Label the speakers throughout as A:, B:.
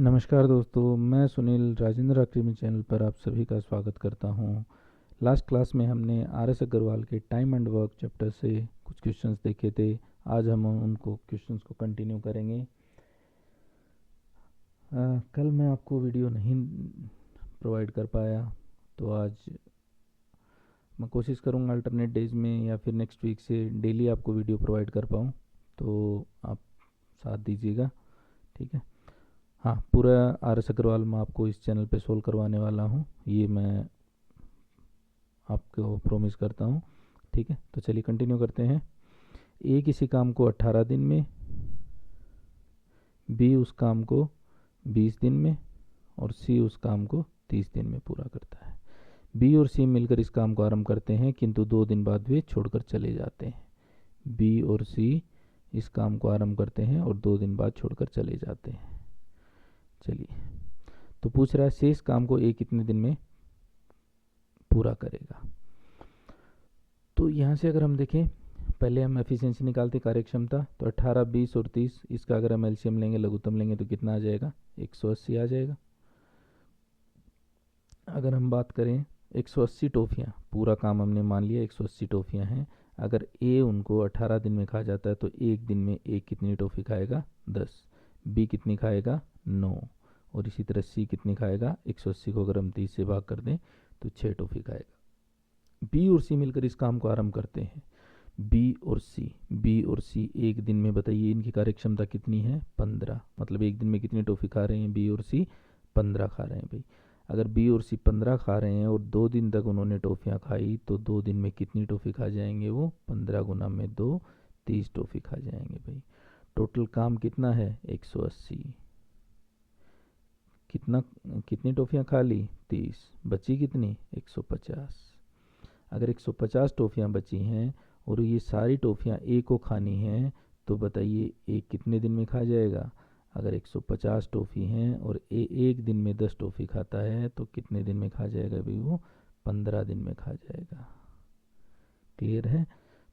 A: नमस्कार दोस्तों, मैं सुनील राजेंद्र अकेडमी चैनल पर आप सभी का स्वागत करता हूं। लास्ट क्लास में हमने आर.एस. अग्रवाल के टाइम एंड वर्क चैप्टर से कुछ क्वेश्चंस देखे थे। आज हम उनको क्वेश्चंस को कंटिन्यू करेंगे। कल मैं आपको वीडियो नहीं प्रोवाइड कर पाया, तो आज मैं कोशिश करूंगा अल्टरनेट डेज में या फिर नेक्स्ट वीक से डेली आपको वीडियो प्रोवाइड कर पाऊँ, तो आप साथ दीजिएगा, ठीक है। हाँ, पूरा आर.एस. अग्रवाल मैं आपको इस चैनल पे सोल्व करवाने वाला हूँ, ये मैं आपको प्रॉमिस करता हूँ, ठीक है। तो चलिए कंटिन्यू करते हैं। ए किसी काम को 18 दिन में, बी उस काम को 20 दिन में और सी उस काम को 30 दिन में पूरा करता है। बी और सी मिलकर इस काम को आरंभ करते हैं, किंतु 2 दिन बाद वे छोड़कर चले जाते हैं। बी और सी इस काम को आरंभ करते हैं और 2 दिन बाद छोड़कर चले जाते हैं। चलिए, तो पूछ रहा है शेष काम को ए कितने दिन में पूरा करेगा। तो यहाँ से अगर हम देखें, पहले हम एफिशिएंसी निकालते, कार्यक्षमता। तो 18, 20 और 30, इसका अगर हम एलसीएम लेंगे, लघुत्तम लेंगे, तो कितना आ जाएगा? 180 आ जाएगा। अगर हम बात करें 180 टॉफ़ियाँ, पूरा काम हमने मान लिया 180 टॉफ़ियाँ हैं। अगर ए उनको 18 दिन में खा जाता है तो एक दिन में ए कितनी टॉफ़ी खाएगा? 10। बी कितनी खाएगा? 9। और इसी तरह सी कितनी खाएगा? 180 को अगर हम 30 से भाग कर दें तो 6 टॉफ़ी खाएगा। बी और सी मिलकर इस काम को आरंभ करते हैं। बी और सी एक दिन में, बताइए इनकी कार्यक्षमता कितनी है? 15। मतलब एक दिन में कितनी टॉफ़ी खा रहे हैं? बी और सी 15 खा रहे हैं भाई। अगर बी और सी 15 खा रहे हैं और 2 दिन तक उन्होंने टॉफ़ियाँ खाई, तो 2 दिन में कितनी टॉफ़ी खा जाएंगे? वो 15 गुना में 2, 30 टॉफ़ी खा जाएंगे भाई। टोटल काम कितना है? 180। कितनी टॉफ़ियाँ खा ली? 30। बची कितनी? 150। अगर 150 टॉफ़ियाँ बची हैं और ये सारी टॉफ़ियाँ ए को खानी हैं, तो बताइए ए कितने दिन में खा जाएगा? अगर 150 टॉफ़ी हैं और ए एक दिन में 10 टॉफ़ी खाता है, तो कितने दिन में खा जाएगा भाई? वो 15 दिन में खा जाएगा। क्लियर है?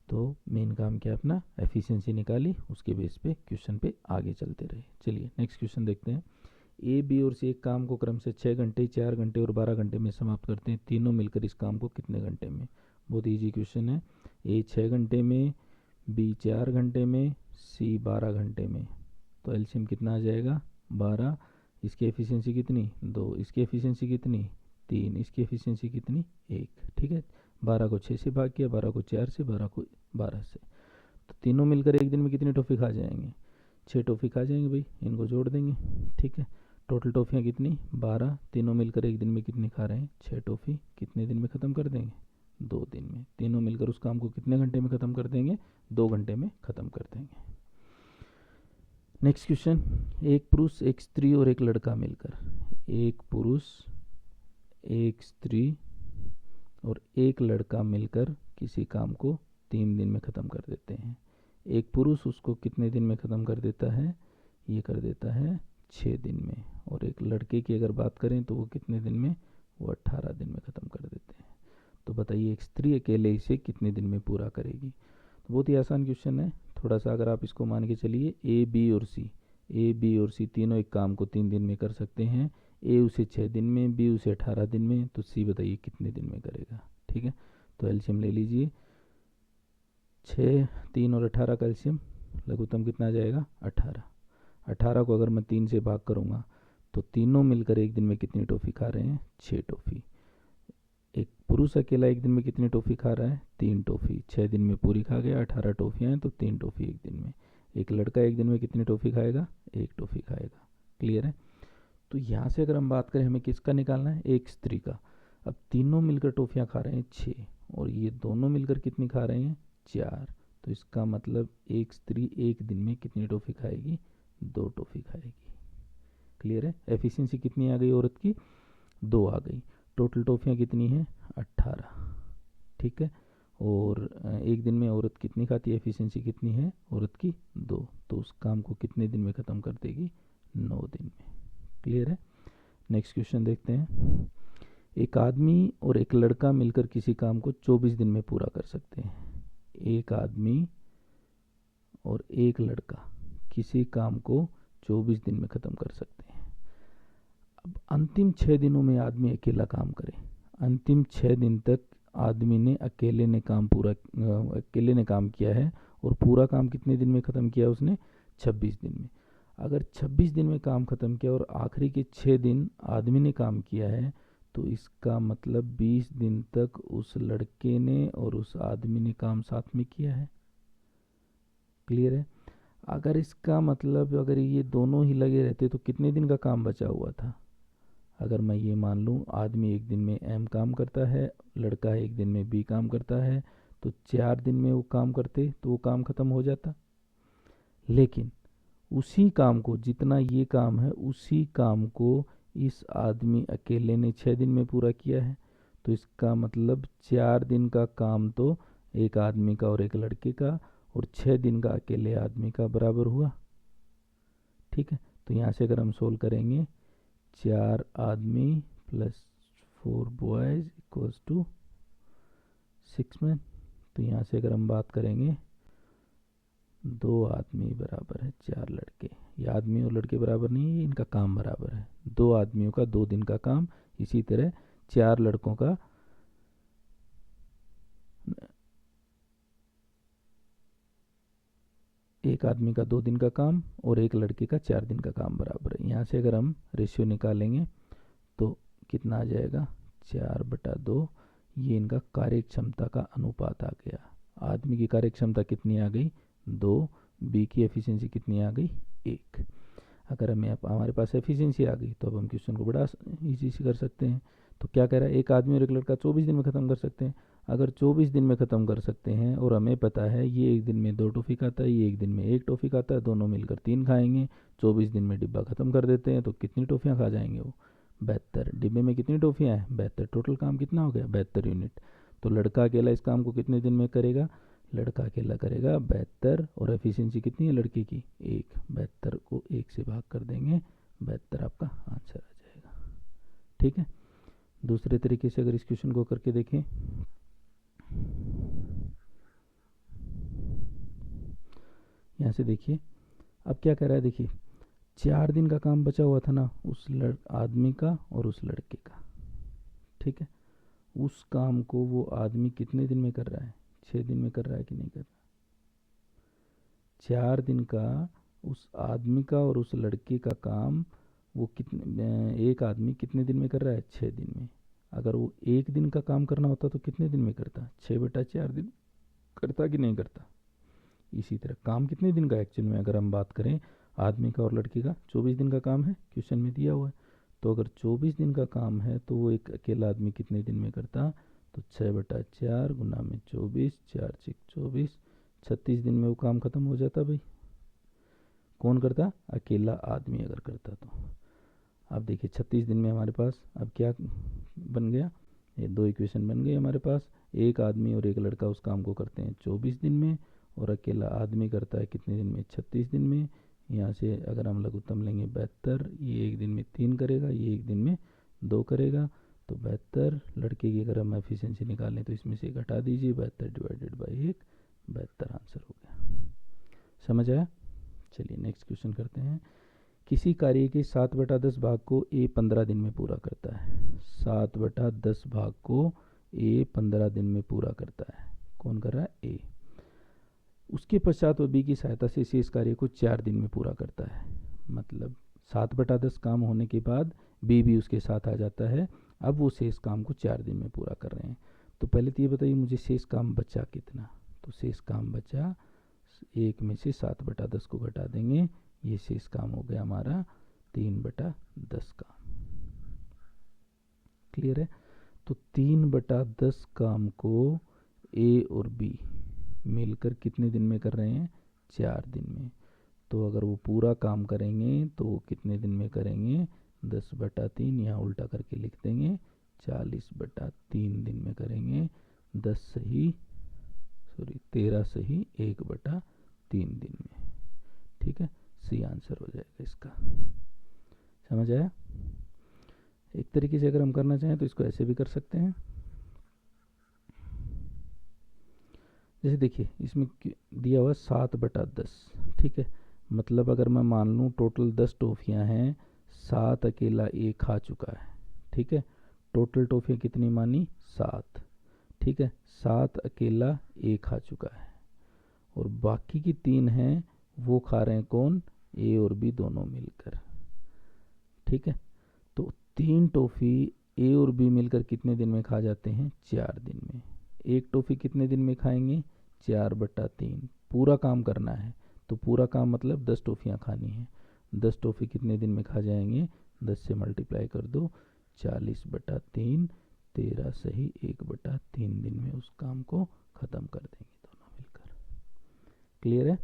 A: तो मेन काम क्या, अपना एफिशिएंसी निकाली, उसके बेस पे क्वेश्चन पे आगे चलते रहे। चलिए नेक्स्ट क्वेश्चन देखते हैं। ए, बी और सी एक काम को क्रम से 6 घंटे, 4 घंटे और 12 घंटे में समाप्त करते हैं। तीनों मिलकर इस काम को कितने घंटे में? बहुत ईजी क्वेश्चन है। ए 6 घंटे में, बी 4 घंटे में, सी 12 घंटे में। तो एलसीएम कितना आ जाएगा? 12। इसकी एफिशिएंसी कितनी? 2। इसकी एफिशिएंसी कितनी? 3। इसकी एफिशिएंसी कितनी? 1। ठीक है, 12 को 6 से भाग किया, 12 को 4 से, 12 को 12 से। तो तीनों मिलकर एक दिन में कितनी टॉफ़ी खा जाएंगे? 6 टॉफ़ी खा जाएंगे भाई। इनको जोड़ देंगे, ठीक है। टोटल टॉफ़ियाँ कितनी? 12। तीनों मिलकर एक दिन में कितनी खा रहे हैं? 6 टॉफ़ी। कितने दिन में ख़त्म कर देंगे? 2 दिन में। तीनों मिलकर उस काम को कितने घंटे में ख़त्म कर देंगे? 2 घंटे में ख़त्म कर देंगे। Next question. एक पुरुष, एक स्त्री और एक लड़का मिलकर, एक पुरुष, एक स्त्री और एक लड़का मिलकर किसी काम को 3 दिन में ख़त्म कर देते हैं। एक पुरुष उसको कितने दिन में ख़त्म कर देता है? ये कर देता है 6 दिन में। और एक लड़के की अगर बात करें तो वो कितने दिन में? वो 18 दिन में ख़त्म कर देते हैं। तो बताइए एक स्त्री अकेले इसे कितने दिन में पूरा करेगी? तो बहुत ही आसान क्वेश्चन है। थोड़ा सा अगर आप इसको मान के चलिए, ए बी और सी तीनों एक काम को 3 दिन में कर सकते हैं। ए उसे 6 दिन में, बी उसे 18 दिन में, तो सी बताइए कितने दिन में करेगा? ठीक है, तो एलसीएम ले लीजिए। 6, 3 और 18 का एलसीएम, लघुत्तम कितना आ जाएगा? 18। 18 को अगर मैं 3 से भाग करूँगा तो तीनों मिलकर एक दिन में कितनी टॉफ़ी खा रहे हैं? 6 टॉफ़ी। एक पुरुष अकेला एक दिन में कितनी टॉफ़ी खा रहा है? 3 टॉफ़ी। 6 दिन में पूरी खा गया। 18 टॉफ़ियाँ हैं तो 3 टॉफ़ी एक दिन में। एक लड़का एक दिन में कितनी टॉफ़ी खाएगा? 1 टॉफ़ी खाएगा। क्लियर है? तो यहाँ से अगर हम बात करें, हमें किसका निकालना है? एक स्त्री का। अब तीनों मिलकर टॉफ़ियाँ खा रहे हैं 6 और ये दोनों मिलकर कितनी खा रहे हैं? 4। तो इसका मतलब एक स्त्री एक दिन में कितनी टॉफ़ी खाएगी? 2 टॉफ़ी खाएगी। क्लियर है? एफिशिएंसी कितनी आ गई औरत की? 2 आ गई। टोटल टॉफ़ियाँ कितनी हैं? 18। ठीक है, और एक दिन में औरत कितनी खाती है? एफिशिएंसी कितनी है औरत की? 2। तो उस काम को कितने दिन में ख़त्म कर देगी? 9 दिन में। क्लियर है? नेक्स्ट क्वेश्चन देखते हैं। एक आदमी और एक लड़का मिलकर किसी काम को 24 दिन में पूरा कर सकते हैं। एक आदमी और एक लड़का किसी काम को 24 दिन में ख़त्म कर सकते हैं। अब अंतिम 6 दिनों में आदमी अकेला काम करे, अंतिम 6 दिन तक आदमी ने अकेले ने काम किया है, और पूरा काम कितने दिन में ख़त्म किया उसने? 26 दिन में। अगर 26 दिन में काम ख़त्म किया और आखिरी के 6 दिन आदमी ने काम किया है, तो इसका मतलब 20 दिन तक उस लड़के ने और उस आदमी ने काम साथ में किया है। क्लियर है? अगर इसका मतलब अगर ये दोनों ही लगे रहते तो कितने दिन का काम बचा हुआ था? अगर मैं ये मान लूँ आदमी एक दिन में एम काम करता है, लड़का एक दिन में बी काम करता है, तो 4 दिन में वो काम करते तो वो काम ख़त्म हो जाता। लेकिन उसी काम को, जितना ये काम है, उसी काम को इस आदमी अकेले ने 6 दिन में पूरा किया है। तो इसका मतलब 4 दिन का काम तो एक आदमी का और एक लड़के का, और 6 दिन का अकेले आदमी का बराबर हुआ। ठीक है, तो यहाँ से अगर हम सोल्व करेंगे, 4 आदमी plus 4 boys equals to 6 man. तो यहाँ से अगर हम बात करेंगे, 2 आदमी बराबर है 4 लड़के। ये आदमी और लड़के बराबर नहीं है, इनका काम बराबर है। 2 आदमियों का 2 दिन का काम, इसी तरह 4 लड़कों का एक आदमी का 2 दिन का काम और एक लड़के का 4 दिन का काम बराबर है। यहाँ से अगर हम रेशियो निकालेंगे तो कितना आ जाएगा? 4/2। ये इनका कार्य क्षमता का अनुपात आ गया। आदमी की कार्य क्षमता कितनी आ गई? 2। बी की एफिशिएंसी कितनी आ गई? 1। अगर हमारे पास एफिशिएंसी आ गई तो अब हम क्वेश्चन को बड़ा इजी से कर सकते हैं। तो क्या कह रहा है? एक आदमी और एक लड़का 24 दिन में ख़त्म कर सकते हैं। अगर 24 दिन में ख़त्म कर सकते हैं और हमें पता है ये एक दिन में 2 टॉफ़ी खाता है, ये एक दिन में 1 टॉफ़ी खाता है, दोनों मिलकर 3 खाएंगे, 24 दिन में डिब्बा ख़त्म कर देते हैं, तो कितनी टॉफ़ियाँ खा जाएंगे वो? 72। डिब्बे में कितनी टॉफ़ियाँ हैं? 72। टोटल काम कितना हो गया? 72 यूनिट। तो लड़का अकेला इस काम को कितने दिन में करेगा? लड़का अकेला करेगा 72, और एफिशिएंसी कितनी है लड़के की? 1। 72 को 1 से भाग कर देंगे, 72 आपका आंसर आ जाएगा। ठीक है, दूसरे तरीके से अगर इस क्वेश्चन को करके देखें, यहाँ से देखिए अब क्या कह रहा है। देखिए 4 दिन का काम बचा हुआ था ना उस आदमी का और उस लड़के का। ठीक है, उस काम को वो आदमी कितने दिन में कर रहा है? 6 दिन में कर रहा है कि नहीं कर रहा? 4 दिन का उस आदमी का और उस लड़के का काम वो एक आदमी कितने दिन में कर रहा है? 6 दिन में। अगर वो एक दिन का काम करना होता तो कितने दिन में करता? 6/4 दिन करता कि नहीं करता? इसी तरह काम कितने दिन का एक्चुअल में अगर हम बात करें आदमी का और लड़के का, 24 दिन का काम है, क्वेश्चन में दिया हुआ है। तो अगर 24 दिन का काम है तो वो एक अकेला आदमी कितने दिन में करता? तो 6/4 गुना में 24, 4 6 24, 36 दिन में वो काम ख़त्म हो जाता भाई। कौन करता? अकेला आदमी अगर करता तो। अब देखिए 36 दिन में हमारे पास अब क्या बन गया? ये 2 इक्वेशन बन गई हमारे पास। एक आदमी और एक लड़का उस काम को करते हैं 24 दिन में, और अकेला आदमी करता है कितने दिन में? 36 दिन में। यहाँ से अगर हम लघुत्तम लेंगे 72, ये एक दिन में 3 करेगा, ये एक दिन में 2 करेगा, तो 72। लड़के की अगर हम एफिशिएंसी निकालें तो इसमें से घटा दीजिए, 72 डिवाइडेड बाई 1, 72 आंसर हो गया। समझ आया? चलिए नेक्स्ट क्वेश्चन करते हैं। किसी कार्य के 7/10 भाग को ए 15 दिन में पूरा करता है। 7/10 भाग को ए 15 दिन में पूरा करता है। कौन कर रहा है? ए। उसके पश्चात वह बी की सहायता से शेष कार्य को 4 दिन में पूरा करता है। मतलब 7/10 काम होने के बाद बी भी उसके साथ आ जाता है। अब वो शेष काम को 4 दिन में पूरा कर रहे हैं। तो पहले तो ये बताइए मुझे शेष काम बचा कितना? तो शेष काम बचा, 1 में से 7/10 को घटा देंगे, ये शेष काम हो गया हमारा 3/10 काम। क्लियर है? तो 3/10 काम को ए और बी मिलकर कितने दिन में कर रहे हैं? 4 दिन में। तो अगर वो पूरा काम करेंगे तो वो कितने दिन में करेंगे? 10/3, यहाँ उल्टा करके लिख देंगे, 40/3 दिन में करेंगे। 13 सही 1/3 दिन में। ठीक है, सी आंसर हो जाएगा इसका। समझ आया? एक तरीके से अगर हम करना चाहें तो इसको ऐसे भी कर सकते हैं। जैसे देखिए इसमें दिया हुआ 7/10। ठीक है, मतलब अगर मैं मान लूँ टोटल 10 टॉफ़ियाँ हैं, 7 अकेला ए खा चुका है, ठीक है। टोटल टॉफियाँ कितनी मानी? 7, ठीक है। 7 अकेला ए खा चुका है और बाकी की 3 हैं वो खा रहे हैं कौन? ए और बी दोनों मिलकर, ठीक है। तो 3 टॉफ़ी ए और बी मिलकर कितने दिन में खा जाते हैं? 4 दिन में। एक टॉफ़ी कितने दिन में खाएंगे? 4/3। पूरा काम करना है तो पूरा काम मतलब 10 टॉफ़ियाँ खानी है। 10 टॉफ़ी कितने दिन में खा जाएंगे? 10 से मल्टीप्लाई कर दो, 40/3, 13 सही 1/3 दिन में उस काम को ख़त्म कर देंगे दोनों मिलकर। क्लियर है?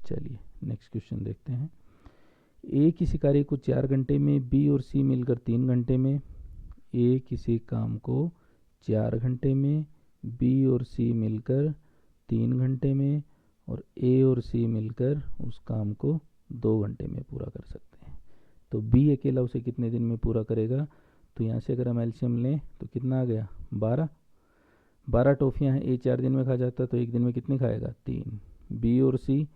A: चलिए नेक्स्ट क्वेश्चन देखते हैं। ए किसी कार्य को 4 घंटे में, बी और सी मिलकर 3 घंटे में। ए किसी काम को 4 घंटे में, बी और सी मिलकर 3 घंटे में और ए और सी मिलकर उस काम को 2 घंटे में पूरा कर सकते हैं। तो बी अकेला उसे कितने दिन में पूरा करेगा? तो यहाँ से अगर हम एलसीएम लें तो कितना आ गया? 12 टॉफियाँ हैं। ए 4 दिन में खा जाता तो एक दिन में कितनी खाएगा? 3। बी और सी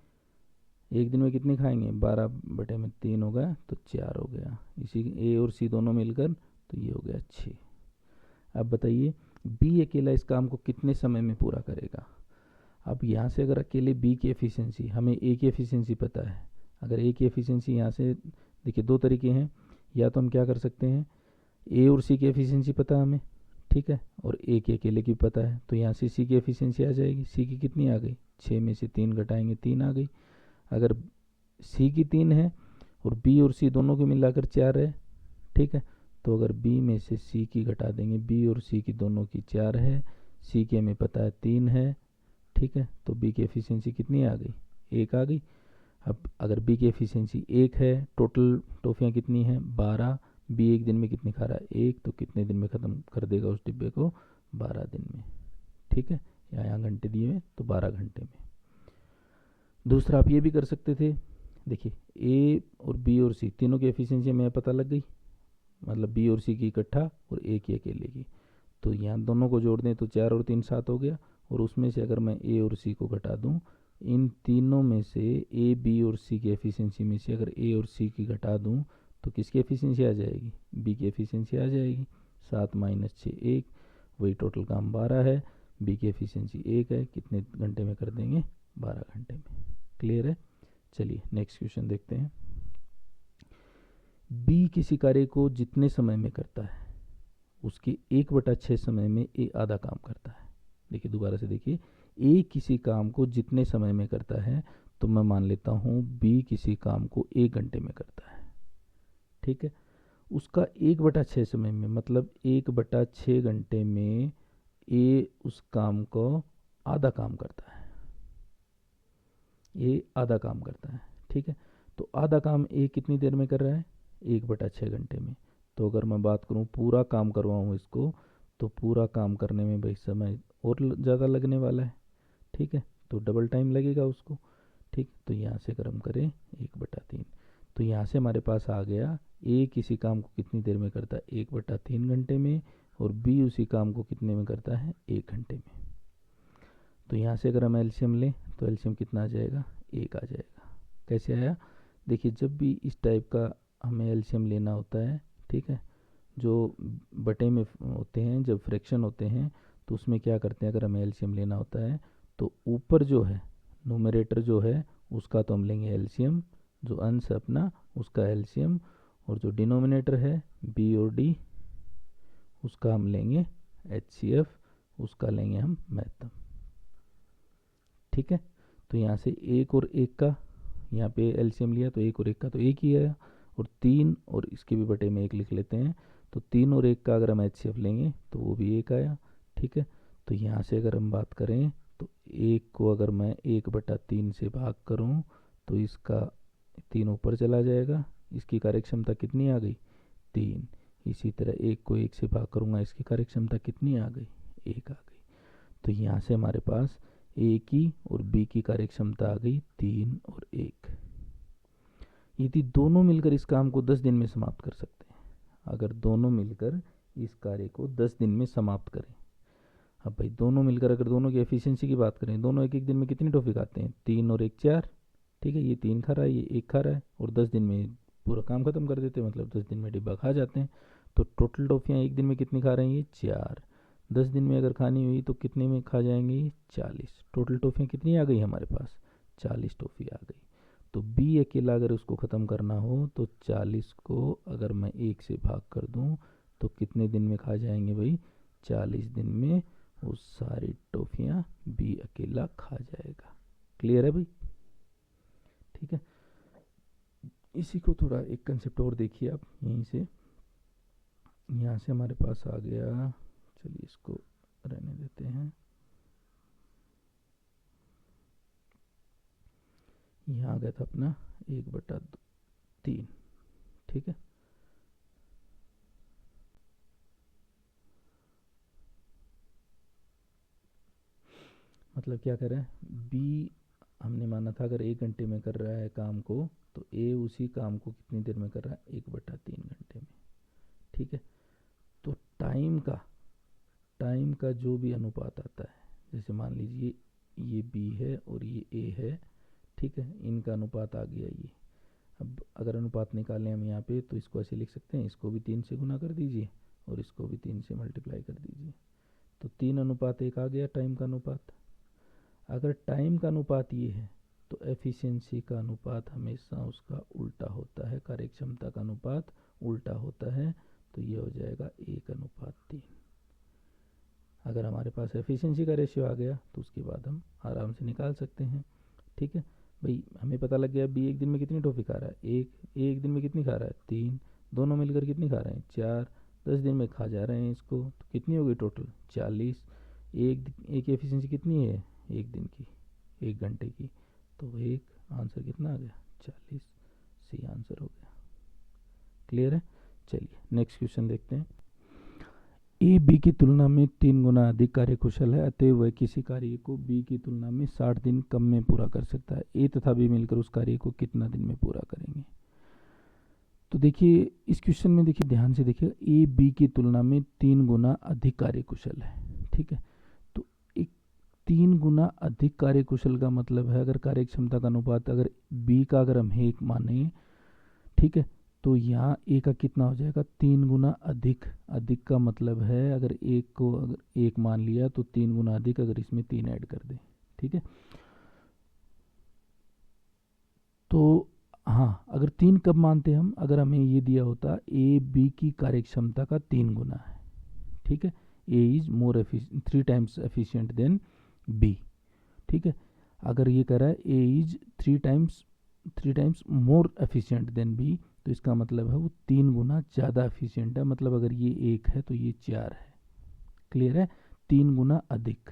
A: एक दिन में कितने खाएंगे? 12/3 हो गया तो 4 हो गया। इसी ए और सी दोनों मिलकर तो ये हो गया 6। अब बताइए बी अकेला इस काम को कितने समय में पूरा करेगा? अब यहाँ से अगर अकेले बी की एफिशिएंसी, हमें ए की एफिशिएंसी पता है। अगर ए की एफिशिएंसी यहाँ से देखिए 2 तरीके हैं, या तो हम क्या कर सकते हैं, ए और सी की एफिशिएंसी पता है हमें, ठीक है, और ए के अकेले की पता है, तो यहाँ से सी की एफिशिएंसी आ जाएगी। सी की कितनी आ गई? 6 में से 3 घटाएंगे 3 आ गई। अगर सी की 3 है और बी और सी दोनों को मिलाकर 4 है, ठीक है, तो अगर बी में से सी की घटा देंगे, बी और सी की दोनों की 4 है, सी की हमें पता है 3 है, ठीक है, तो बी की एफिशिएंसी कितनी आ गई? 1 आ गई। अब अगर बी की एफिशिएंसी 1 है, टोटल टॉफियाँ कितनी हैं? 12। बी एक दिन में कितनी खा रहा है? 1, तो कितने दिन में ख़त्म कर देगा उस डिब्बे को? 12 दिन में, ठीक है। यहाँ घंटे दिए हुए तो 12 घंटे में। दूसरा आप ये भी कर सकते थे, देखिए ए और बी और सी तीनों की एफिशिएंसी हमें पता लग गई, मतलब बी और सी की इकट्ठा और ए की अकेले की। तो यहाँ दोनों को जोड़ दें तो 4 और 3 7 हो गया, और उसमें से अगर मैं ए और सी को घटा दूँ, इन तीनों में से ए बी और सी की एफिशिएंसी में से अगर ए और सी की घटा दूँ तो किसकी एफिशिएंसी आ जाएगी? बी की एफिशिएंसी आ जाएगी। 7 - 6 1, वही टोटल काम 12 है। बी की एफिशिएंसी 1 है, कितने घंटे में कर देंगे? 12 घंटे में। क्लियर है? चलिए नेक्स्ट क्वेश्चन देखते हैं। बी किसी कार्य को जितने समय में करता है उसके 1/6 समय में ए आधा काम करता है। देखिए दोबारा से देखिए, ए किसी काम को जितने समय में करता है, तो मैं मान लेता हूँ बी किसी काम को 1 घंटे में करता है, ठीक है। उसका 1/6 समय में मतलब 1/6 घंटे में ए उस काम को आधा काम करता है। ए आधा काम करता है, ठीक है। तो आधा काम ए कितनी देर में कर रहा है? 1/6 घंटे में। तो अगर मैं बात करूँ पूरा काम करवाऊँ इसको, तो पूरा काम करने में भाई समय और ज़्यादा लगने वाला है, ठीक है, तो डबल टाइम लगेगा उसको, ठीक। तो यहाँ से अगर हम करें 1/3, तो यहाँ से हमारे पास आ गया ए किसी काम को कितनी देर में करता है? 1/3 घंटे में, और बी उसी काम को कितने में करता है? 1 घंटे में। तो यहाँ से अगर हम एलसीएम लें तो एलसीएम कितना आ जाएगा? 1 आ जाएगा। कैसे आया? देखिए जब भी इस टाइप का हमें एलसीएम लेना होता है, ठीक है, जो बटे में होते हैं, जब फ्रैक्शन होते हैं तो उसमें क्या करते हैं, अगर हमें एलसीएम लेना होता है तो ऊपर जो है न्यूमरेटर जो है उसका तो हम लेंगे एलसीएम, जो अंश है अपना उसका एलसीएम, और जो डिनोमिनेटर है बी और डी उसका हम लेंगे एचसीएफ, उसका लेंगे हम महत्तम, ठीक है। तो यहाँ से 1 और 1 का यहाँ पे एलसीएम लिया तो 1 और 1 का तो 1 ही आया, और 3 और इसके भी बटे में 1 लिख लेते हैं, तो 3 और 1 का अगर हम एचसीएफ लेंगे तो वो भी 1 आया, ठीक है। तो यहाँ से अगर हम बात करें तो 1 को अगर मैं 1/3 से भाग करूँ तो इसका 3 ऊपर चला जाएगा, इसकी कार्यक्षमता कितनी आ गई? 3। इसी तरह 1 को 1 से भाग करूँगा, इसकी कार्यक्षमता कितनी आ गई? 1 आ गई। तो यहाँ से हमारे पास ए की और बी की कार्यक्षमता आ गई 3 और 1। यदि दोनों मिलकर इस काम को 10 दिन में समाप्त कर सकते हैं, अगर दोनों मिलकर इस कार्य को 10 दिन में समाप्त करें। अब भाई दोनों मिलकर अगर दोनों की एफिशिएंसी की बात करें, दोनों एक एक दिन में कितनी टॉफी खाते हैं? 3 और 1 4, ठीक है, ये 3 खा रहा है, ये 1 खा रहा है, और 10 दिन में पूरा काम ख़त्म कर देते, मतलब 10 दिन में डिब्बा खा जाते हैं। तो टोटल टॉफ़ियाँ एक दिन में कितनी खा रहे हैं, ये 4। 10 दिन में अगर खानी हुई तो कितने में खा जाएंगे, ये 40। टोटल टॉफ़ियाँ कितनी आ गई हमारे पास, 40 टॉफ़ी आ गई। तो बी अकेला अगर उसको ख़त्म करना हो तो 40 को अगर मैं 1 से भाग कर दूं तो कितने दिन में खा जाएंगे भाई, 40 दिन में वो सारी टॉफ़ियाँ बी अकेला खा जाएगा। क्लियर है भाई? ठीक है, इसी को थोड़ा एक कंसेप्ट और देखिए आप यहीं से, यहाँ से हमारे पास आ गया, चलिए इसको रहने देते हैं। यहाँ आ गया था अपना 1/3, ठीक है। मतलब क्या कर रहा है, बी हमने माना था अगर 1 घंटे में कर रहा है काम को, तो ए उसी काम को कितनी देर में कर रहा है, 1/3 घंटे में। ठीक है, तो टाइम का जो भी अनुपात आता है, जैसे मान लीजिए ये बी है और ये ए है, ठीक है, इनका अनुपात आ गया ये। अब अगर अनुपात निकालें हम यहाँ पे तो इसको ऐसे लिख सकते हैं, इसको भी 3 से गुना कर दीजिए और इसको भी 3 से मल्टीप्लाई कर दीजिए, तो 3:1 आ गया टाइम का अनुपात। अगर टाइम का अनुपात ये है तो एफिशिएंसी का अनुपात हमेशा उसका उल्टा होता है, कार्यक्षमता का अनुपात उल्टा होता है, तो ये हो जाएगा 1:3। अगर हमारे पास एफिशिएंसी का रेशियो आ गया तो उसके बाद हम आराम से निकाल सकते हैं। ठीक है भाई, हमें पता लग गया बी एक दिन में कितनी टॉफ़ी खा रहा है, एक दिन में कितनी खा रहा है, 3, दोनों मिलकर कितनी खा रहे हैं, 4, 10 दिन में खा जा रहे हैं इसको, तो कितनी हो गई टोटल, 40। एक की एफिशिएंसी कितनी है एक दिन की, 1 घंटे की, तो एक आंसर कितना आ गया, 40। सी आंसर हो गया। क्लियर है? चलिए नेक्स्ट क्वेश्चन देखते हैं। ए बी की तुलना में 3 गुना अधिक कार्यकुशल है, अतः वह किसी कार्य को बी की तुलना में 60 दिन कम में पूरा कर सकता है। ए तथा बी मिलकर उस कार्य को कितना दिन में पूरा करेंगे। तो देखिए इस क्वेश्चन में देखिए ध्यान से देखिए, ए बी की तुलना में 3 गुना अधिक कार्यकुशल है। ठीक है, तो एक 3 गुना अधिक कार्यकुशल का मतलब है, अगर कार्य क्षमता का अनुपात अगर बी का अगर हम 1 माने, ठीक है, तो यहाँ ए का कितना हो जाएगा, 3 गुना अधिक। अधिक का मतलब है अगर एक को अगर 1 मान लिया तो 3 गुना अधिक, अगर इसमें 3 ऐड कर दें। ठीक है, तो हाँ, अगर 3 कब मानते हम, अगर हमें ये दिया होता ए बी की कार्यक्षमता का 3 गुना है। ठीक है, A is more 3 times efficient than B. ठीक है, अगर ये कह रहा है A is 3 times more efficient than B, तो इसका मतलब है वो 3 गुना ज़्यादा एफिशिएंट है, मतलब अगर ये 1 है तो ये 4 है। क्लियर है, 3 गुना अधिक।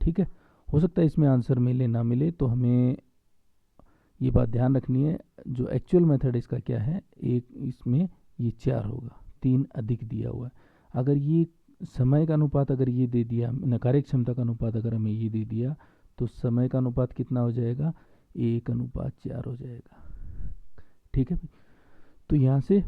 A: ठीक है, हो सकता है इसमें आंसर मिले ना मिले, तो हमें ये बात ध्यान रखनी है, जो एक्चुअल मेथड इसका क्या है, एक इसमें ये 4 होगा, 3 अधिक दिया हुआ है। अगर ये समय का अनुपात अगर ये दे दिया, कार्य क्षमता का अनुपात अगर हमें ये दे दिया, तो समय का अनुपात कितना हो जाएगा, 1:4 हो जाएगा। ठीक है, तो यहाँ से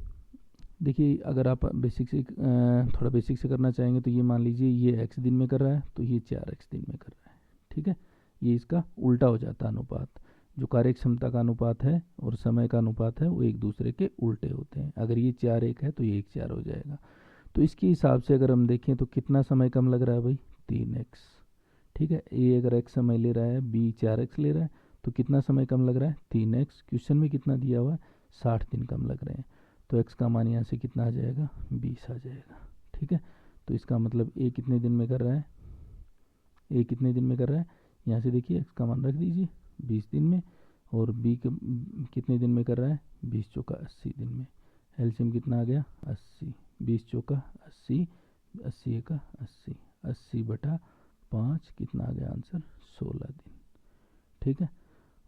A: देखिए अगर आप बेसिक से थोड़ा बेसिक से करना चाहेंगे तो ये मान लीजिए ये x दिन में कर रहा है तो ये 4x दिन में कर रहा है। ठीक है, ये इसका उल्टा हो जाता है अनुपात, जो कार्य क्षमता का अनुपात है और समय का अनुपात है वो एक दूसरे के उल्टे होते हैं। अगर ये 4:1 है तो ये 1:4 हो जाएगा। तो इसके हिसाब से अगर हम देखें तो कितना समय कम लग रहा है भाई, 3x। ठीक है, ए अगर x समय ले रहा है, बी 4x ले रहा है, तो कितना समय कम लग रहा है, 3x। क्वेश्चन में कितना दिया हुआ है, 60 दिन कम लग रहे हैं, तो x का मान यहाँ से कितना आ जाएगा, 20 आ जाएगा। ठीक है, तो इसका मतलब ए कितने दिन में कर रहा है, ए कितने दिन में कर रहा है, यहाँ से देखिए x का मान रख दीजिए 20 दिन में, और बी कितने दिन में कर रहा है, 20 चौका 80 दिन में। एलसीएम कितना आ गया, 80, 20 चौका 80, 80 एका 80, 80/5 कितना आ गया आंसर, 16 दिन। ठीक है,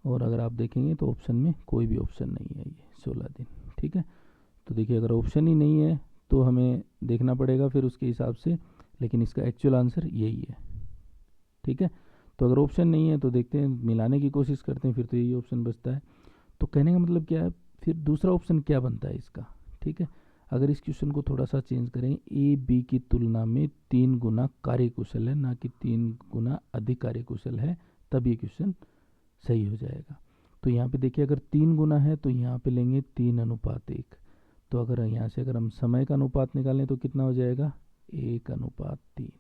A: और अगर आप देखेंगे तो ऑप्शन में कोई भी ऑप्शन नहीं है, ये 16 दिन। ठीक है, तो देखिए अगर ऑप्शन ही नहीं है तो हमें देखना पड़ेगा फिर उसके हिसाब से, लेकिन इसका एक्चुअल आंसर यही है। ठीक है, तो अगर ऑप्शन नहीं है तो देखते हैं, मिलाने की कोशिश करते हैं, फिर तो यही ऑप्शन बचता है। तो कहने का मतलब क्या है, फिर दूसरा ऑप्शन क्या बनता है इसका। ठीक है, अगर इस क्वेश्चन को थोड़ा सा चेंज करें, ए बी की तुलना में 3 गुना कार्यकुशल है, ना कि 3 गुना अधिक कार्यकुशल है, तब ये क्वेश्चन सही हो जाएगा। तो यहाँ पे देखिए अगर 3 गुना है तो यहाँ पे लेंगे 3:1। तो अगर यहाँ से अगर हम समय का अनुपात निकालें तो कितना हो जाएगा 1:3।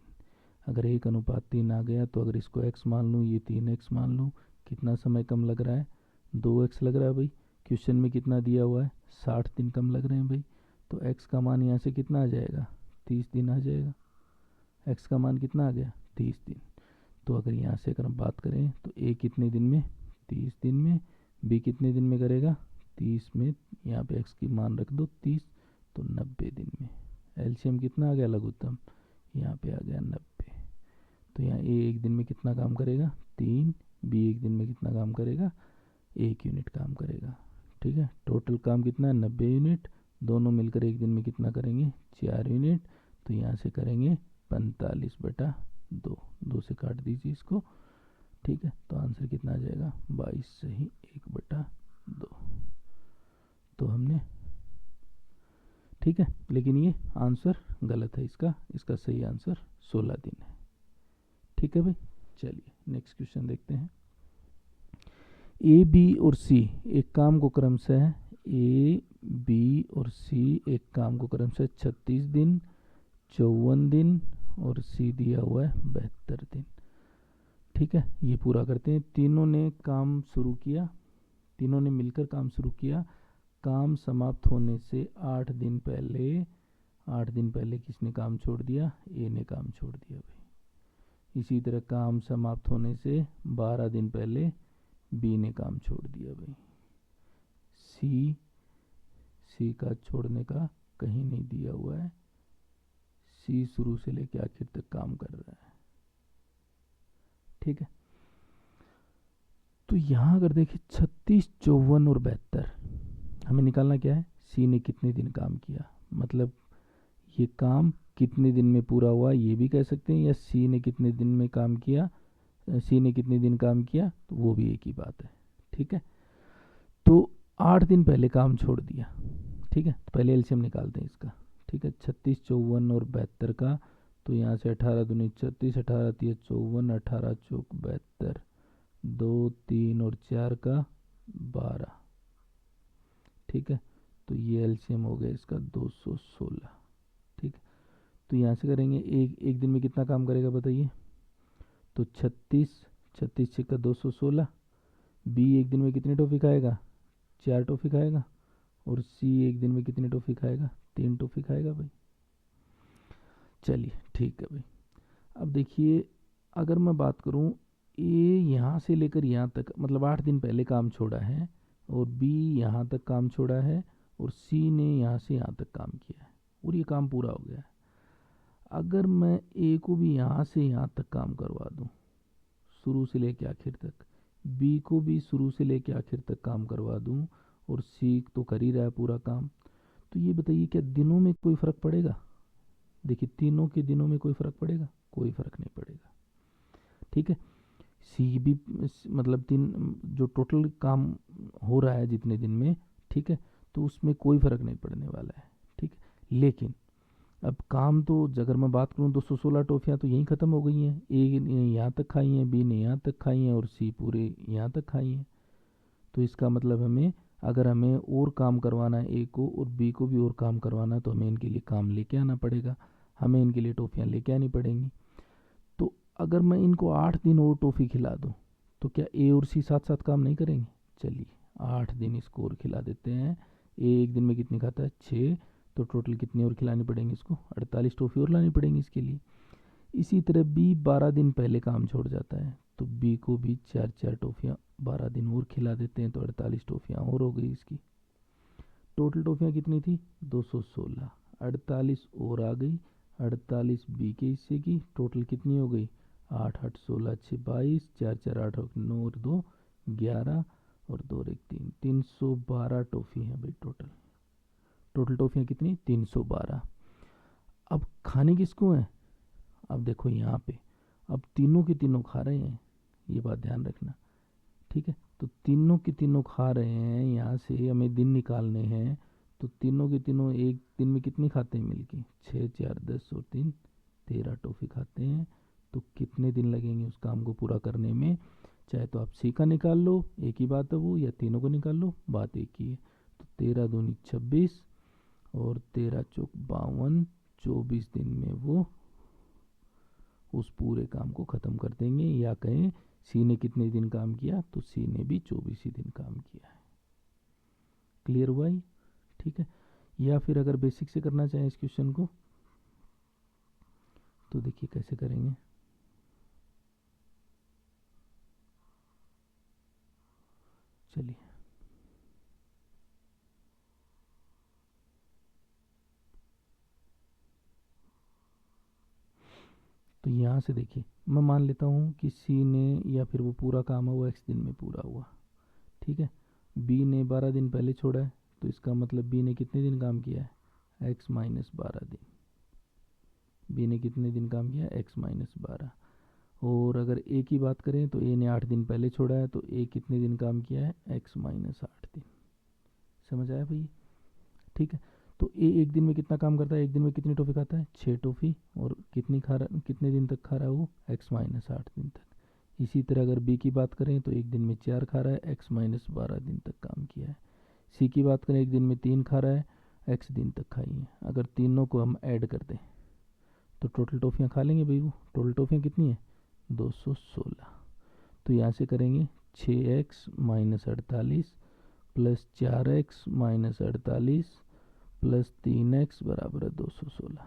A: अगर 1:3 आ गया तो अगर इसको x मान लूँ, ये 3x मान लूँ, कितना समय कम लग रहा है 2x लग रहा है भाई। क्वेश्चन में कितना दिया हुआ है 60 दिन कम लग रहे हैं भाई। तो x का मान यहाँ से कितना आ जाएगा 30 दिन आ जाएगा। x का मान कितना आ गया 30 दिन। तो अगर यहाँ से अगर हम बात करें तो a कितने दिन में 30 दिन में, b कितने दिन में करेगा 30 में, यहाँ पे x की मान रख दो 30, तो 90 दिन में। एलसीएम कितना आ गया लघुत्तम, यहाँ पे आ गया 90। तो यहाँ a एक दिन में कितना काम करेगा 3, b एक दिन में कितना काम करेगा 1 यूनिट काम करेगा। ठीक है, टोटल काम कितना है 90 यूनिट। दोनों मिलकर एक दिन में कितना करेंगे 4 यूनिट। तो यहाँ से करेंगे 45/2, 2 से काट दीजिए इसको। ठीक है, तो आंसर कितना आ जाएगा 22 सही 1/2। तो हमने, ठीक है, लेकिन ये आंसर गलत है इसका। इसका सही आंसर 16 दिन है। ठीक है भाई, चलिए नेक्स्ट क्वेश्चन देखते हैं। ए बी और सी एक काम को क्रमशः ए बी और सी एक काम को क्रमशः 36 दिन, 54 दिन और सी दिया हुआ है 72 दिन। ठीक है, ये पूरा करते हैं। तीनों ने काम शुरू किया, तीनों ने मिलकर काम शुरू किया। काम समाप्त होने से 8 दिन पहले, 8 दिन पहले किसने काम छोड़ दिया ए ने काम छोड़ दिया भाई। इसी तरह काम समाप्त होने से 12 दिन पहले बी ने काम छोड़ दिया भाई। सी का छोड़ने का कहीं नहीं दिया हुआ है। सी शुरू से लेकर आखिर तक काम कर रहा है। ठीक है, तो यहाँ अगर देखें 36, 54 और 72, हमें निकालना क्या है सी ने कितने दिन काम किया, मतलब ये काम कितने दिन में पूरा हुआ ये भी कह सकते हैं, या सी ने कितने दिन में काम किया, सी ने कितने दिन काम किया, तो वो भी एक ही बात है। ठीक है, तो 8 दिन पहले काम छोड़ दिया। ठीक है, तो पहले एलसीएम निकालते हैं इसका। ठीक है, 36, 54 और 72 का। तो यहाँ से 18 दूनी 36, 18 3 54, 18 चौक 72, 2 3 और 4 का 12। ठीक है, तो ये एलसीएम हो गया इसका 216। ठीक है, तो यहाँ से करेंगे एक दिन में कितना काम करेगा बताइए। तो 36, 36 6 का 216। बी एक दिन में कितनी टॉफ़ी खाएगा 4 टॉफ़ी खाएगा। और सी एक दिन में कितनी टॉफ़ी खाएगा 3 टॉफ़ी खाएगा भाई। चलिए ठीक है भाई। अब देखिए अगर मैं बात करूं ए यहाँ से लेकर यहाँ तक, मतलब 8 दिन पहले काम छोड़ा है, और बी यहाँ तक काम छोड़ा है, और सी ने यहाँ से यहाँ तक काम किया है, और ये काम पूरा हो गया है। अगर मैं ए को भी यहाँ से यहाँ तक काम करवा दूँ शुरू से लेकर आखिर तक, बी को भी शुरू से लेकर आखिर तक काम करवा दूँ, और सी तो कर ही रहा है पूरा काम, तो ये बताइए क्या दिनों में कोई फ़र्क पड़ेगा। देखिए तीनों के दिनों में कोई फ़र्क पड़ेगा, कोई फ़र्क नहीं पड़ेगा। ठीक है, सी भी मतलब तीन जो टोटल काम हो रहा है जितने दिन में, ठीक है, तो उसमें कोई फ़र्क नहीं पड़ने वाला है। ठीक है, लेकिन अब काम तो अगर मैं बात करूँ 216 टॉफ़ियाँ तो यहीं ख़त्म हो गई हैं। ए ने यहाँ तक खाई हैं, बी ने यहाँ तक खाई हैं, और सी पूरे यहाँ तक खाई हैं। तो इसका मतलब हमें, अगर हमें और काम करवाना है ए को और बी को भी और काम करवाना है, तो हमें इनके लिए काम लेके आना पड़ेगा, हमें इनके लिए टॉफ़ियाँ लेके आनी पड़ेंगी। तो अगर मैं इनको 8 दिन और टॉफ़ी खिला दूँ तो क्या ए और सी साथ साथ काम नहीं करेंगे। चलिए 8 दिन इसको और खिला देते हैं। ए एक दिन में कितनी खाता है 6, तो टोटल कितनी और खिलानी पड़ेंगी इसको 48 टॉफ़ी और लानी पड़ेंगी इसके लिए। इसी तरह बी 12 दिन पहले काम छोड़ जाता है, तो बी को भी 4 टॉफ़ियाँ 12 दिन और खिला देते हैं, तो 48 टॉफ़ियाँ और हो गई इसकी। टोटल टॉफ़ियाँ कितनी थी 216, 48 और आ गई, 48 बी के हिस्से की। टोटल कितनी हो गई 8 8 16 6 22, 4 4 8 9 और 2 11, और 2 और 1 3, 312 टॉफ़ी हैं भाई टोटल। टोटल टॉफ़ियाँ कितनी 312। अब खाने किसको है, अब देखो यहाँ पे अब तीनों के तीनों खा रहे हैं, ये बात ध्यान रखना। ठीक है, तो तीनों के तीनों खा रहे हैं, यहाँ से हमें दिन निकालने हैं, तो तीनों के तीनों एक दिन में कितनी खाते हैं मिलके 6 4 10 और 3 13 टॉफ़ी खाते हैं। तो कितने दिन लगेंगे उस काम को पूरा करने में चाहे तो आप सी का निकाल लो, एक ही बात है वो, या तीनों को निकाल लो, बात एक ही है। तो 13 दूनी 26 और 13 चौक 52, 24 दिन में वो उस पूरे काम को ख़त्म कर देंगे। या कहें सी ने कितने दिन काम किया, तो सी ने भी 24 ही दिन काम किया है। क्लियर हुआ ही? ठीक है। या फिर अगर बेसिक से करना चाहें इस क्वेश्चन को, तो देखिए कैसे करेंगे। चलिए, तो यहाँ से देखिए, मैं मान लेता हूँ कि सी ने या फिर वो पूरा काम है वो x दिन में पूरा हुआ, ठीक है। बी ने 12 दिन पहले छोड़ा है, तो इसका मतलब बी ने कितने दिन काम किया है, x माइनस 12 दिन। बी ने कितने दिन काम किया है, x माइनस 12। और अगर ए की बात करें तो ए ने 8 दिन पहले छोड़ा है, तो ए कितने दिन काम किया है, x माइनस 8 दिन। समझ आया भैया? ठीक है। तो ए एक दिन में कितना काम करता है, एक दिन में कितनी टॉफ़ी खाता है, 6 टॉफ़ी। और कितने दिन तक खा रहा है वो, x माइनस 8 दिन तक। इसी तरह अगर बी की बात करें तो एक दिन में 4 खा रहा है, x माइनस 12 दिन तक काम किया है। सी की बात करें, एक दिन में 3 खा रहा है, x दिन तक खाई है। अगर तीनों को हम ऐड कर दें तो टोटल टॉफ़ियाँ खा लेंगे भाई वो। टोटल टॉफ़ियाँ कितनी है, 216। तो यहाँ से करेंगे 6x minus 48 plus 4x minus 48 plus 3x बराबर है 216।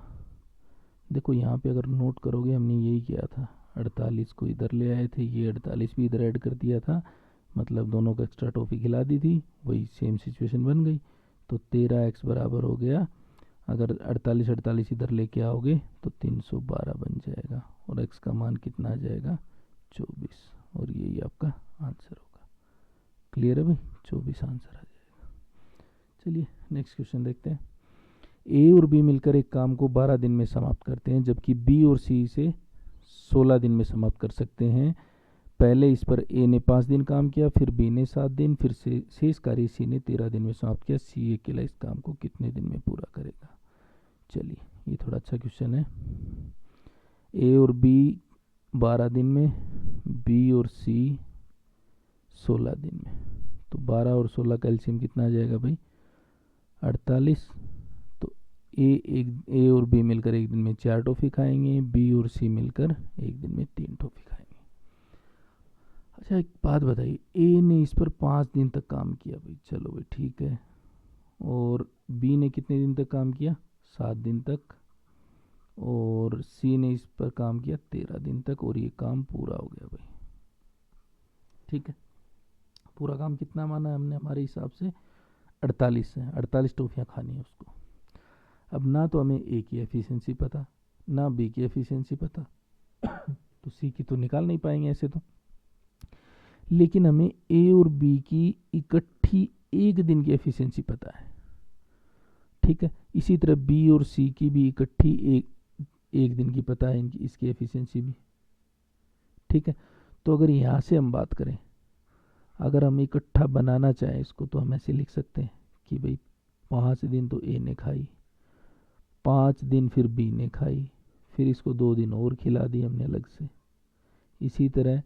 A: देखो यहाँ पे अगर नोट करोगे, हमने यही किया था, 48 को इधर ले आए थे, ये 48 भी इधर ऐड कर दिया था, मतलब दोनों को एक्स्ट्रा टॉफ़ी खिला दी थी, वही सेम सिचुएशन बन गई। तो 13x बराबर हो गया, अगर 48 इधर लेके आओगे तो 312 बन जाएगा, और x का मान कितना आ जाएगा, 24। और यही आपका आंसर होगा। क्लियर है भाई? 24 आंसर आ जाएगा। चलिए नेक्स्ट क्वेश्चन देखते हैं। ए और बी मिलकर एक काम को 12 दिन में समाप्त करते हैं, जबकि बी और सी इसे 16 दिन में समाप्त कर सकते हैं। पहले इस पर ए ने 5 दिन काम किया, फिर बी ने 7 दिन, फिर शेष कार्य सी ने 13 दिन में समाप्त किया। सी अकेला इस काम को कितने दिन में पूरा करेगा? चलिए, ये थोड़ा अच्छा क्वेश्चन है। ए और बी 12 दिन में, बी और सी 16 दिन में। तो 12 और 16 का एलसीएम कितना आ जाएगा भाई, 48। तो ए और बी मिलकर एक दिन में 4 टॉफ़ी खाएंगे, बी और सी मिलकर एक दिन में 3 टॉफ़ी खाएंगे। अच्छा एक बात बताइए, ए ने इस पर 5 दिन तक काम किया भाई, चलो भाई ठीक है। और बी ने कितने दिन तक काम किया, 7 दिन तक। और सी ने इस पर काम किया 13 दिन तक, और ये काम पूरा हो गया भाई। ठीक है, पूरा काम कितना माना है हमने हमारे हिसाब से, 48 है। 48 टॉफ़ियाँ खानी है उसको। अब ना तो हमें ए की एफिशिएंसी पता, ना बी की एफिशिएंसी पता, तो सी की तो निकाल नहीं पाएंगे ऐसे तो। लेकिन हमें ए और बी की इकट्ठी एक दिन की एफिशिएंसी पता है, ठीक है। इसी तरह बी और सी की भी इकट्ठी एक दिन की पता है, इनकी इसकी एफिशिएंसी भी, ठीक है। तो अगर यहाँ से हम बात करें, अगर हम इकट्ठा बनाना चाहें इसको, तो हम ऐसे लिख सकते हैं कि भाई 5 दिन तो ए ने खाई, 5 दिन फिर बी ने खाई, फिर इसको 2 दिन और खिला दी हमने अलग से। इसी तरह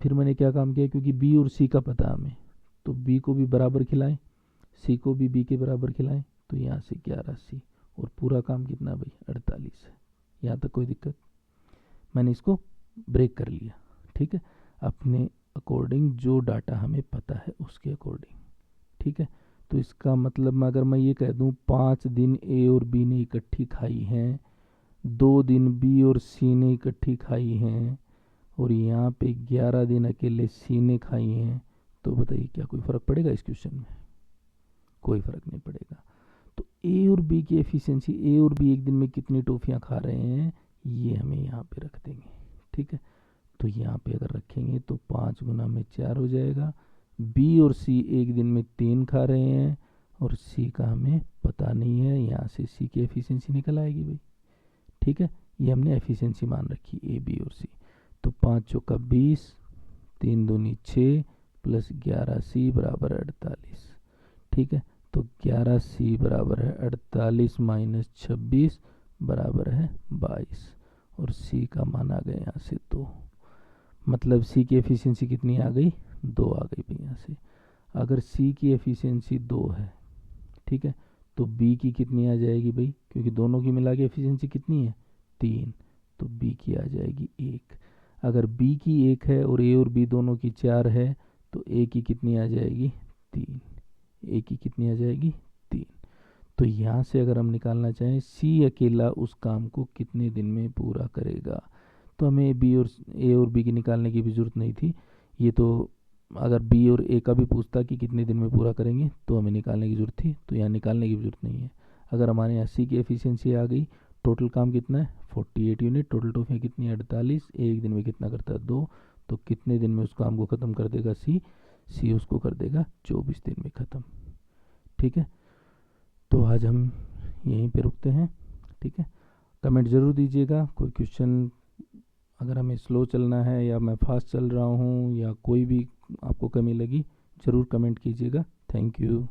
A: फिर मैंने क्या काम किया, क्योंकि बी और सी का पता हमें, तो बी को भी बराबर खिलाएं, सी को भी बी के बराबर खिलाएं। तो यहाँ से 11 सी, और पूरा काम कितना भाई, 48 है। यहाँ तक कोई दिक्कत? मैंने इसको ब्रेक कर लिया, ठीक है, अपने अकॉर्डिंग, जो डाटा हमें पता है उसके अकॉर्डिंग, ठीक है। तो इसका मतलब अगर मैं ये कह दूँ 5 दिन ए और बी ने इकट्ठी खाई हैं, 2 दिन बी और सी ने इकट्ठी खाई हैं, और यहाँ पे 11 दिन अकेले सी ने खाई हैं, तो बताइए क्या कोई फ़र्क पड़ेगा इस क्वेश्चन में? कोई फ़र्क नहीं पड़ेगा। तो ए और बी की एफिशिएंसी, ए और बी एक दिन में कितनी टॉफ़ियाँ खा रहे हैं, ये हमें यहाँ पे रख देंगे, ठीक है। तो यहाँ पे अगर रखेंगे तो 5 गुना में 4 हो जाएगा। बी और सी एक दिन में 3 खा रहे हैं, और सी का हमें पता नहीं है, यहाँ से सी की एफिशिएंसी निकल आएगी भाई, ठीक है। ये हमने एफिशिएंसी मान रखी ए बी और सी। तो 5 चौका 20, 3 दूनी 6 प्लस 11 सी बराबर 48, ठीक है। तो 11 सी बराबर है 48 माइनस 26 बराबर है 22, और सी का मान आ गया यहाँ से 2। मतलब सी की एफिशिएंसी कितनी आ गई, 2 आ गई भाई यहाँ से। अगर सी की एफिशिएंसी 2 है, ठीक है, तो बी की कितनी आ जाएगी भाई, क्योंकि दोनों की मिला के एफिशिएंसी कितनी है, 3, तो बी की आ जाएगी 1। अगर बी की 1 है और ए और बी दोनों की 4 है, तो ए की कितनी आ जाएगी, 3। ए की कितनी आ जाएगी, 3। तो यहाँ से अगर हम निकालना चाहें सी अकेला उस काम को कितने दिन में पूरा करेगा, तो हमें बी और ए और बी की निकालने की भी ज़रूरत नहीं थी। ये तो अगर बी और ए का भी पूछता कि कितने दिन में पूरा करेंगे तो हमें निकालने की ज़रूरत थी, तो यहाँ निकालने की ज़रूरत नहीं है। अगर हमारे यहाँ सी की एफिशिएंसी आ गई, टोटल काम कितना है 48 यूनिट, टोटल टॉफियाँ कितनी है 48, एक दिन में कितना करता है 2, तो कितने दिन में उस काम को ख़त्म कर देगा सी, सी उसको कर देगा 24 दिन में ख़त्म। ठीक है, तो आज हम यहीं पे रुकते हैं। ठीक है, कमेंट ज़रूर दीजिएगा, कोई क्वेश्चन अगर हमें स्लो चलना है या मैं फास्ट चल रहा हूँ या कोई भी आपको कमी लगी, ज़रूर कमेंट कीजिएगा। Thank you.